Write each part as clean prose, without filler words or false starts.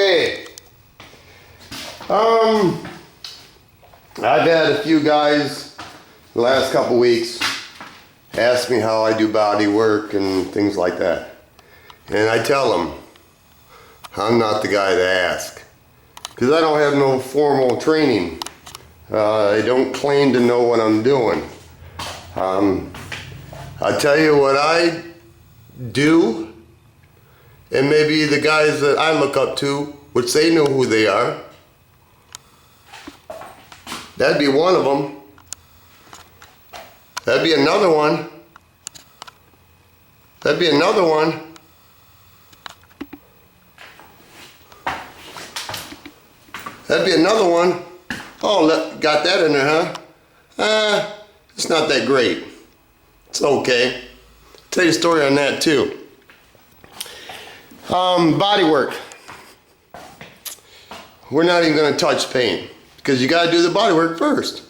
Okay. I've had a few guys the last couple weeks ask me how I do body work and things like that. And I tell them, I'm not the guy to ask. Because I don't have no formal training. I don't claim to know what I'm doing. I'll tell you what I do, and maybe the guys that I look up to, which they know who they are. That'd be one of them. That'd be another one. That'd be another one. That'd be another one. Oh, got that in there, huh? It's not that great. It's okay. I'll tell you a story on that too. Body work. We're not even going to touch paint because you got to do the body work first.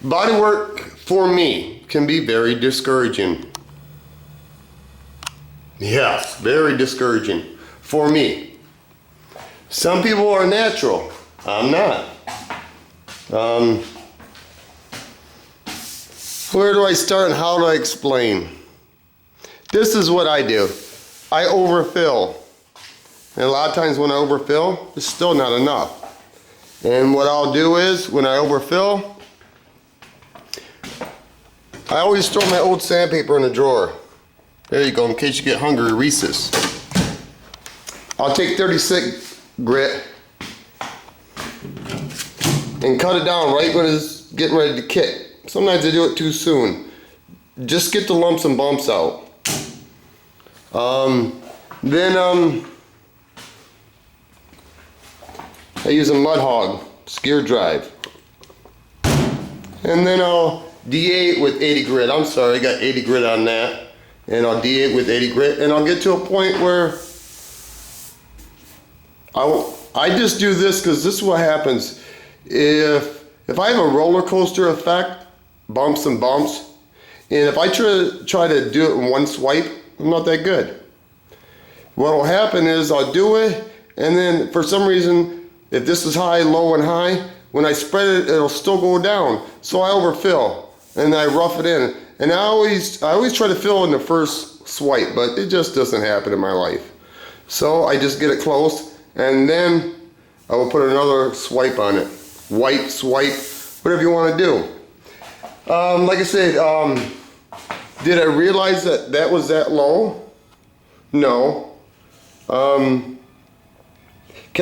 Body work for me can be very discouraging. Yes, very discouraging for me. Some people are natural. I'm not. Where do I start and how do I explain? This is what I do. I overfill. And a lot of times when I overfill, it's still not enough. And what I'll do is, when I overfill, I always throw my old sandpaper in the drawer. There you go, in case you get hungry or Reese's. I'll take 36 grit and cut it down right when it's getting ready to kick. Sometimes I do it too soon. Just get the lumps and bumps out. Then I use a mud hog, skier drive. And then I'll D8 with 80 grit. I'm sorry, I got 80 grit on that. And I'll D8 with 80 grit. And I'll get to a point where I just do this because this is what happens. If I have a roller coaster effect, bumps and bumps, and if I try to do it in one swipe, I'm not that good. What will happen is I'll do it, and then for some reason, if this is high, low, and high, when I spread it, it'll still go down. So I overfill, and I rough it in. And I always try to fill in the first swipe, but it just doesn't happen in my life. So I just get it close, and then I will put another swipe on it. Wipe, swipe, whatever you want to do. Like I said, did I realize that was that low? No. Can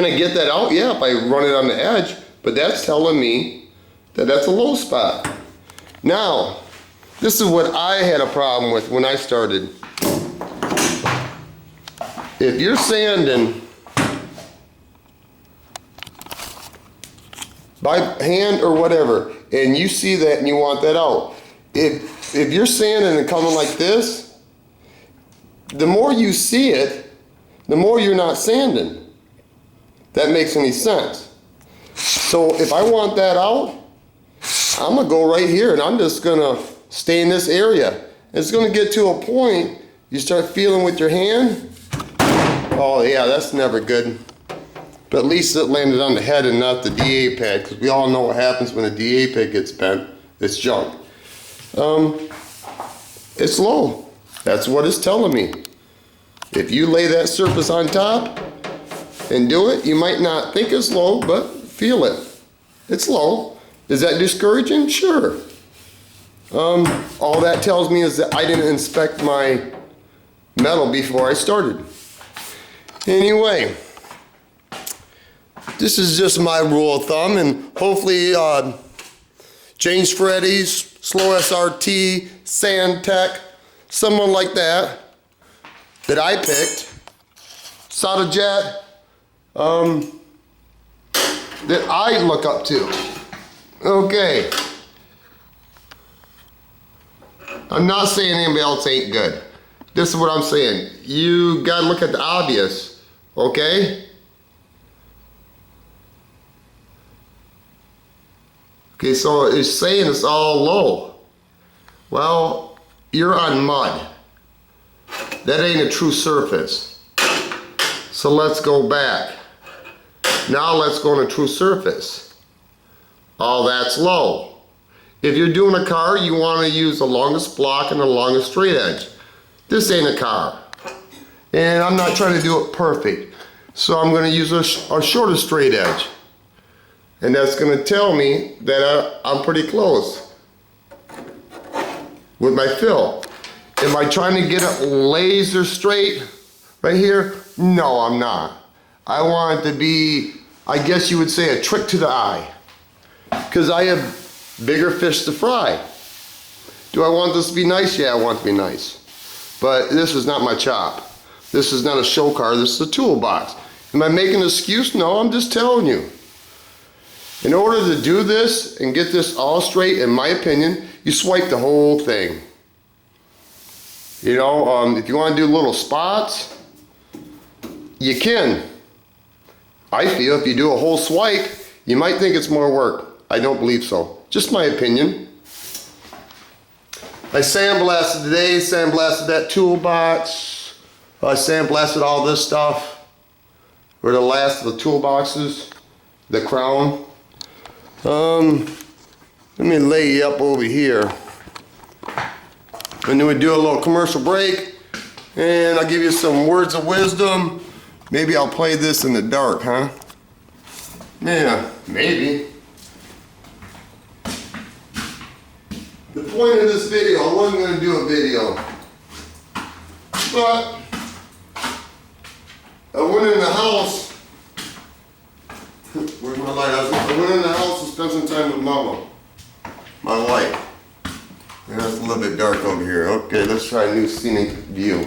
I get that out? Yeah, if I run it on the edge, but that's telling me that that's a low spot. Now, this is what I had a problem with when I started. If you're sanding by hand or whatever, and you see that and you want that out, if you're sanding and coming like this, the more you see it, the more you're not sanding. That makes any sense. So if I want that out, I'm gonna go right here and I'm just gonna stay in this area. It's gonna get to a point, you start feeling with your hand. Oh yeah, that's never good. But at least it landed on the head and not the DA pad, because we all know what happens when the DA pad gets bent. It's junk. It's low. That's what it's telling me. If you lay that surface on top and do it, you might not think it's low, but feel it. It's low. Is that discouraging? Sure. All that tells me is that I didn't inspect my metal before I started. Anyway, this is just my rule of thumb, and hopefully James Freddy's, Slow SRT, Sandtech, someone like that I picked, Sada Jet, that I look up to. Okay. I'm not saying anybody else ain't good. This is what I'm saying. You gotta look at the obvious, okay? Okay, so it's saying it's all low. Well, you're on mud. That ain't a true surface. So let's go back. Now let's go on a true surface. Oh, that's low. If you're doing a car, you want to use the longest block and the longest straight edge. This ain't a car. And I'm not trying to do it perfect. So I'm going to use a shorter straight edge. And that's going to tell me that I'm pretty close with my fill. Am I trying to get it laser straight right here? No, I'm not. I want it to be, I guess you would say, a trick to the eye. Because I have bigger fish to fry. Do I want this to be nice? Yeah, I want it to be nice. But this is not my chop. This is not a show car, this is a toolbox. Am I making an excuse? No, I'm just telling you. In order to do this and get this all straight, in my opinion, you swipe the whole thing. You know, if you want to do little spots, you can. I feel if you do a whole swipe, you might think it's more work. I don't believe so. Just my opinion. I sandblasted today, sandblasted that toolbox. I sandblasted all this stuff. Or the last of the toolboxes. The crown. Let me lay you up over here. And then we do a little commercial break. And I'll give you some words of wisdom. Maybe I'll play this in the dark, huh? Yeah, maybe. The point of this video, I wasn't going to do a video. But I went in the house. Where's my light? I went in the house and spent some time with Mama, my wife. Yeah, it's a little bit dark over here. Okay, let's try a new scenic view.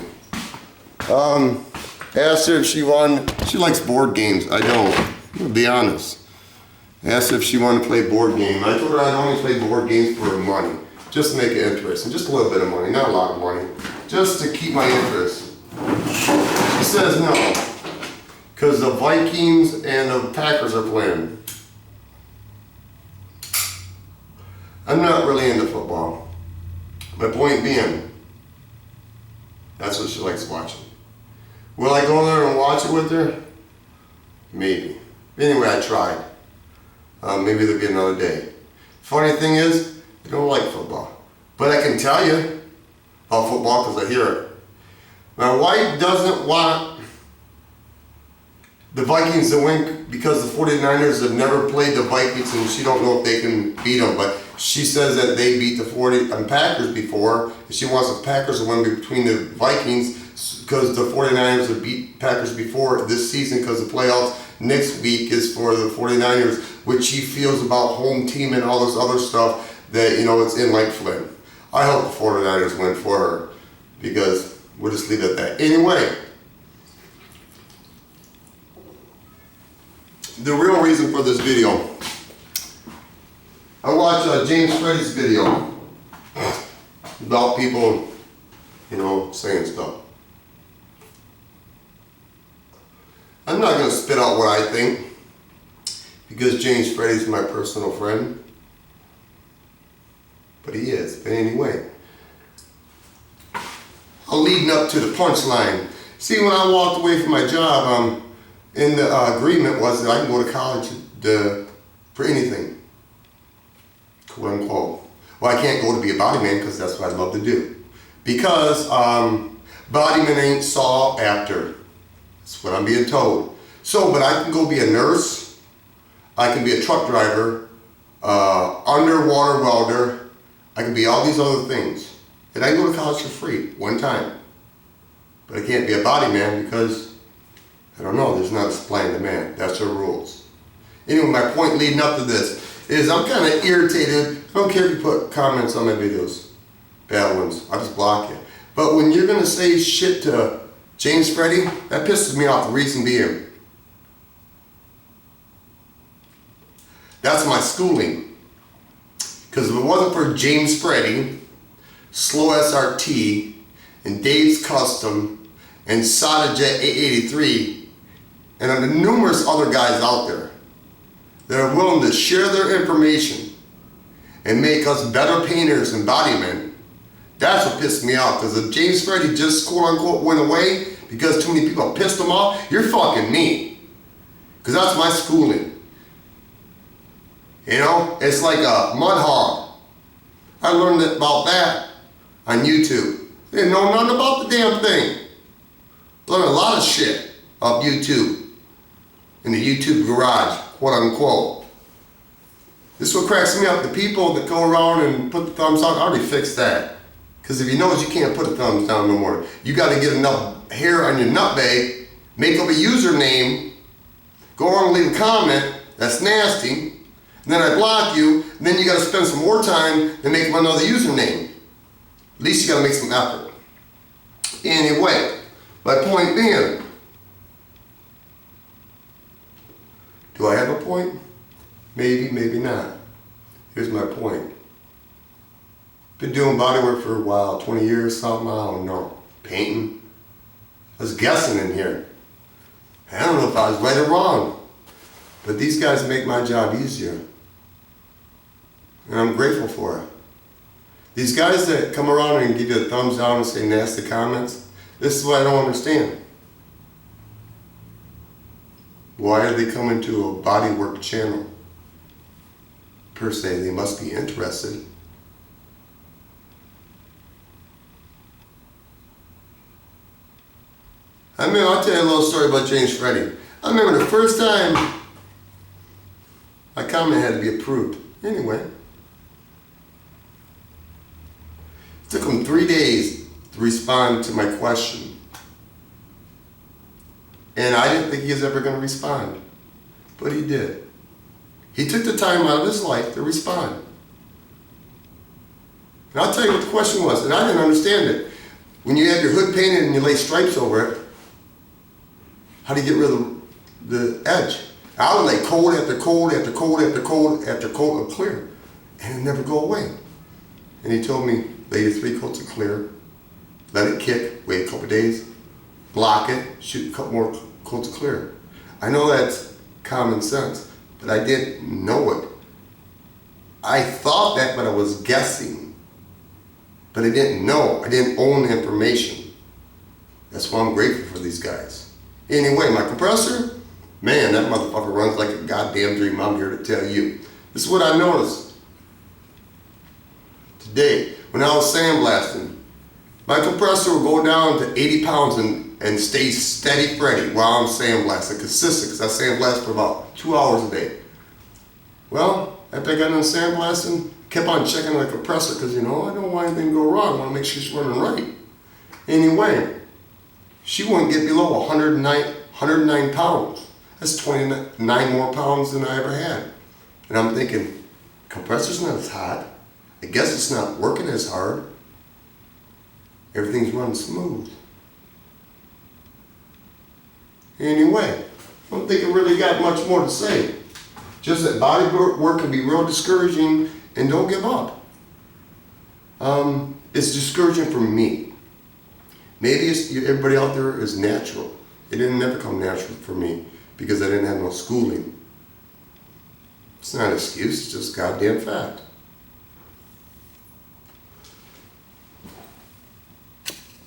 Asked her if she likes board games. I don't, to be honest. Asked her if she wanted to play board game. I told her I'd only play board games for money. Just to make it interesting. Just a little bit of money, not a lot of money. Just to keep my interest. She says no. Because the Vikings and the Packers are playing. I'm not really into football. My point being, that's what she likes watching. Will I go there and watch it with her? Maybe. Anyway, I tried. Maybe there'll be another day. Funny thing is, I don't like football. But I can tell you about football because I hear it. My wife doesn't want the Vikings to win because the 49ers have never played the Vikings and she don't know if they can beat them. But she says that they beat the Packers before. And she wants the Packers to win between the Vikings because the 49ers have beat Packers before this season because the playoffs next week is for the 49ers, which she feels about home team and all this other stuff that, you know, it's in like Flynn. I hope the 49ers win for her because we'll just leave it at that. Anyway, the real reason for this video, I watched James Freddy's video about people, you know, saying stuff. I'm not going to spit out what I think because James Freddy's my personal friend. But he is. But anyway, leading up to the punchline. See, when I walked away from my job, in the agreement was that I can go to college for anything, quote unquote. Well, I can't go to be a body man because that's what I love to do. Because body man ain't sought after. That's what I'm being told. So, but I can go be a nurse. I can be a truck driver, underwater welder. I can be all these other things. And I can go to college for free, one time. But I can't be a body man because, I don't know, there's not a supply and demand. That's the rules. Anyway, my point leading up to this is I'm kind of irritated. I don't care if you put comments on my videos. Bad ones. I'll just block you. But when you're going to say shit to James Freddy, that pisses me off. The reason being, that's my schooling. Because if it wasn't for James Freddy, Slow SRT, and Dave's Custom, and SadaJet 883, and the numerous other guys out there that are willing to share their information and make us better painters and bodymen, that's what pissed me off. Because if James Freddy just quote unquote went away because too many people pissed him off, you're fucking me. because that's my schooling. You know, it's like a mud hog. I learned about that on YouTube. I didn't know nothing about the damn thing. Learned a lot of shit off YouTube, in the YouTube garage, quote unquote. This is what cracks me up. The people that go around and put the thumbs down, I already fixed that. Because if you notice, you can't put the thumbs down no more. You got to get enough hair on your nut bag, make up a username, go on and leave a comment that's nasty, and then I block you, and then you got to spend some more time to make up another username. At least you got to make some effort. Anyway, my point being, do I have a point? Maybe, maybe not. Here's my point. Been doing bodywork for a while, 20 years, something, I don't know. Painting. I was guessing in here. I don't know if I was right or wrong, but these guys make my job easier. And I'm grateful for it. These guys that come around and give you a thumbs down and say nasty comments, this is what I don't understand. Why are they coming to a bodywork channel? Per se, they must be interested. I mean, I'll tell you a little story about James Freddy. I remember the first time my comment had to be approved. Anyway, it took him 3 days to respond to my question. And I didn't think he was ever going to respond, but he did. He took the time out of his life to respond. And I'll tell you what the question was, and I didn't understand it. When you have your hood painted and you lay stripes over it, how do you get rid of the edge? I would lay coat after coat after coat after coat after coat of clear, and it'd never go away. And he told me, lay your 3 coats of clear, let it kick, wait a couple days, block it, shoot a couple more coats of clear. I know that's common sense, but I didn't know it. I thought that, but I was guessing. But I didn't know. I didn't own the information. That's why I'm grateful for these guys. Anyway, my compressor, man, that motherfucker runs like a goddamn dream. I'm here to tell you. This is what I noticed today when I was sandblasting. My compressor will go down to 80 pounds and stay steady Freddy while I'm sandblasting, consistent, because I sandblast for about 2 hours a day. Well, after I got done sandblasting, kept on checking the compressor because, you know, I don't want anything to go wrong. I want to make sure she's running right. Anyway, she wouldn't get below 109 pounds. That's 29 more pounds than I ever had. And I'm thinking, compressor's not as hot. I guess it's not working as hard. Everything's running smooth. Anyway, I don't think it really got much more to say. Just that body work can be real discouraging, and don't give up. It's discouraging for me. Maybe everybody out there is natural. It didn't never come natural for me because I didn't have no schooling. It's not an excuse, it's just goddamn fact.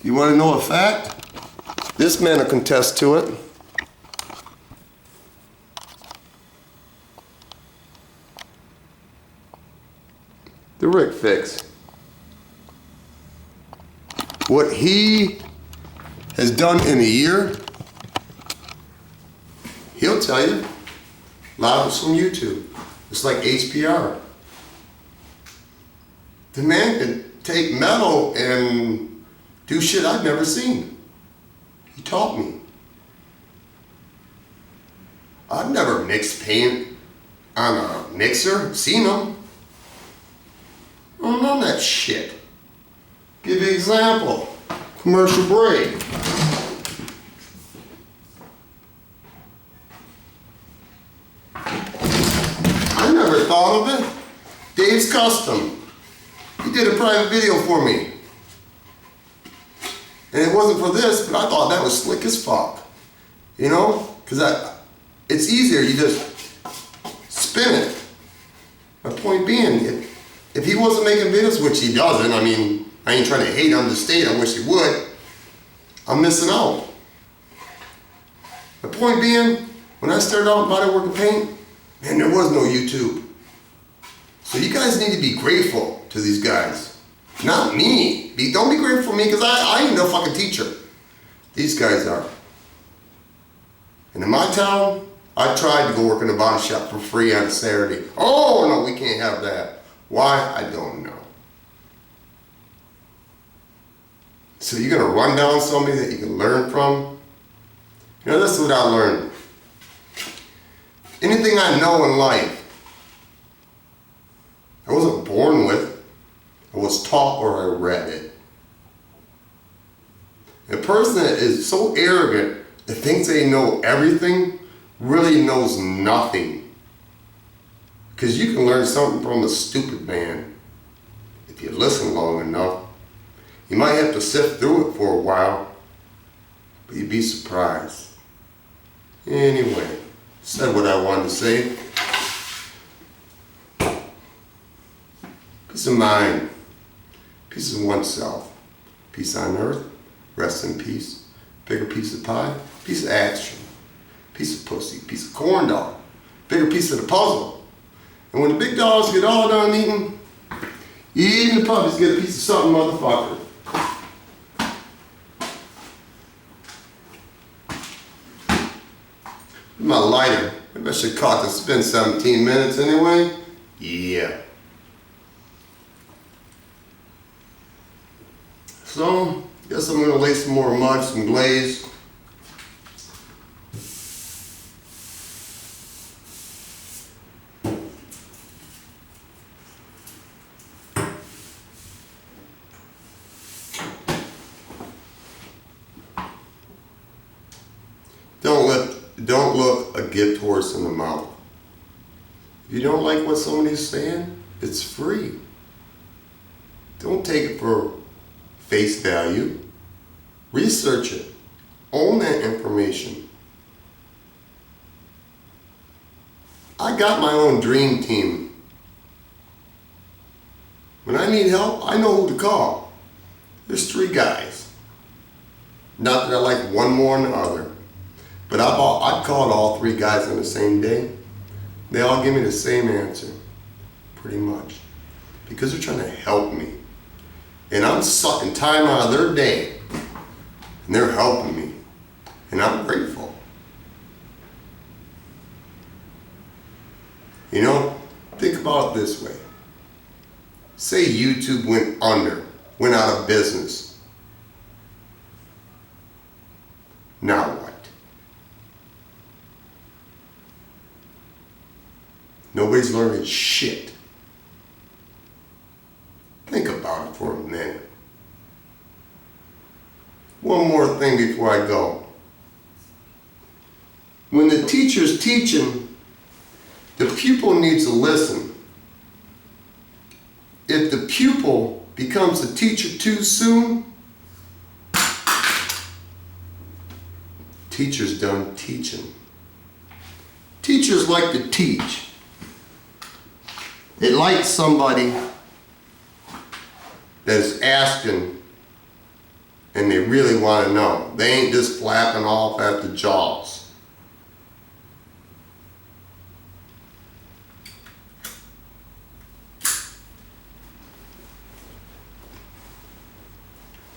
You want to know a fact? This man will contest to it. The Rick Fix. What he has done in a year, he'll tell you. A lot of it's from YouTube. It's like HPR. The man can take metal and do shit I've never seen. He taught me. I've never mixed paint on a mixer, seen them. I don't know that shit. Give you an example. Commercial break. I never thought of it. Dave's Custom. He did a private video for me. And it wasn't for this, but I thought that was slick as fuck. You know? Because it's easier, you just spin it. My point being, if he wasn't making videos, which he doesn't, I mean, I ain't trying to hate on the state, I wish he would, I'm missing out. The point being, When I started out bodywork and paint, man, there was no YouTube. So you guys need to be grateful to these guys. Not me. Don't be grateful for me because I ain't no fucking teacher. These guys are. And in my town, I tried to go work in a body shop for free on a Saturday. Oh, no, we can't have that. Why? I don't know. So you're going to run down somebody that you can learn from? You know, this is what I learned. Anything I know in life, I wasn't born with. I was taught or I read it. A person that is so arrogant that thinks they know everything really knows nothing. Because you can learn something from a stupid man if you listen long enough. You might have to sift through it for a while, but you'd be surprised. Anyway, said what I wanted to say. Peace of mind, peace of oneself, peace on earth, rest in peace, bigger piece of pie, piece of action, piece of pussy, piece of corn dog, bigger piece of the puzzle. And when the big dogs get all done eating, even the puppies get a piece of something, motherfucker. My lighter, maybe I should cut this. It's been 17 minutes anyway. Yeah. So, guess I'm gonna lay some more mud, some glaze. Don't look a gift horse in the mouth. If you don't like what somebody's saying, it's free. Don't take it for face value. Research it. Own that information. I got my own dream team. When I need help, I know who to call. There's 3 guys. Not that I like one more than the other. But I've called all 3 guys on the same day. They all give me the same answer, pretty much. Because they're trying to help me. And I'm sucking time out of their day. And they're helping me. And I'm grateful. You know, think about it this way. Say YouTube went under, went out of business. Now what? Nobody's learning shit. Think about it for a minute. One more thing before I go. When the teacher's teaching, the pupil needs to listen. If the pupil becomes a teacher too soon, teacher's done teaching. Teachers like to teach. They like somebody that's asking and they really want to know. They ain't just flapping off at the jaws.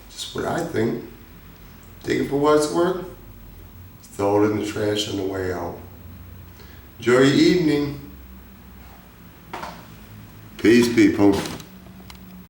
Just what I think. Take it for what it's worth. Throw it in the trash on the way out. Enjoy your evening. Peace, people.